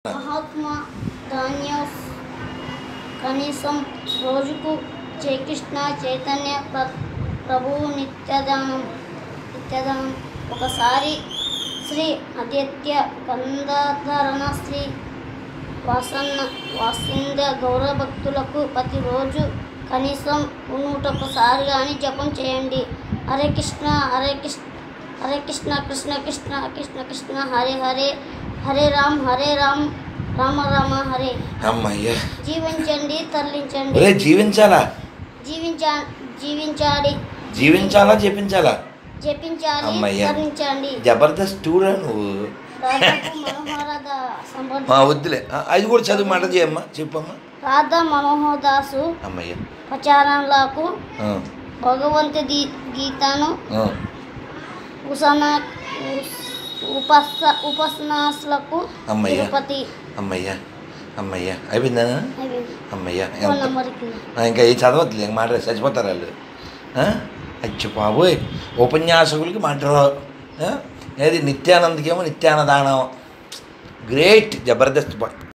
మహాత్మా ధాన్యోస్ కనీసం రోజుకు శ్రీకృష్ణ చైతన్య ప్రభువు నిత్యదానం ఒకసారి శ్రీ ఆదిత్య గంగాధరణ శ్రీ వాసింద గౌరవ భక్తులకు ప్రతిరోజు కనీసం 101 సార్లు కానీ జపం చేయండి. హరే కృష్ణ హరే కృష్ణ హరే కృష్ణ కృష్ణ కృష్ణ కృష్ణ కృష్ణ హరే హరే హరే రామ్ రామ రామ హరే. అమ్మయ్య, జీవించండి తరలించండి. జీవించాలా జీవించాలి జీవించాలా జపించాలా జపించాలి అమ్మయ్య, తరలించండి. జబర్దస్త్ టూరా నువ్వు. వద్దులే, అది కూడా చదువు మాట చేయమ్మా, చెప్పమ్మా. రాధా మనోహర్ దాసు అమ్మయ్య ప్రచారాలకు భగవంతు గీతను ఉపాసనాలకు తిరుపతి. అమ్మయ్య అమ్మయ్య అయిపోయిందా? అమ్మయ్య, ఇంకా ఏం చదవద్దులే, మాట చచ్చిపోతారు వాళ్ళు. అచ్చి బాబోయ్, ఉపన్యాసకులకి మాట్లాడరు. ఏది నిత్యానందకేమో నిత్యానదానం. Great, Jabardasth bye.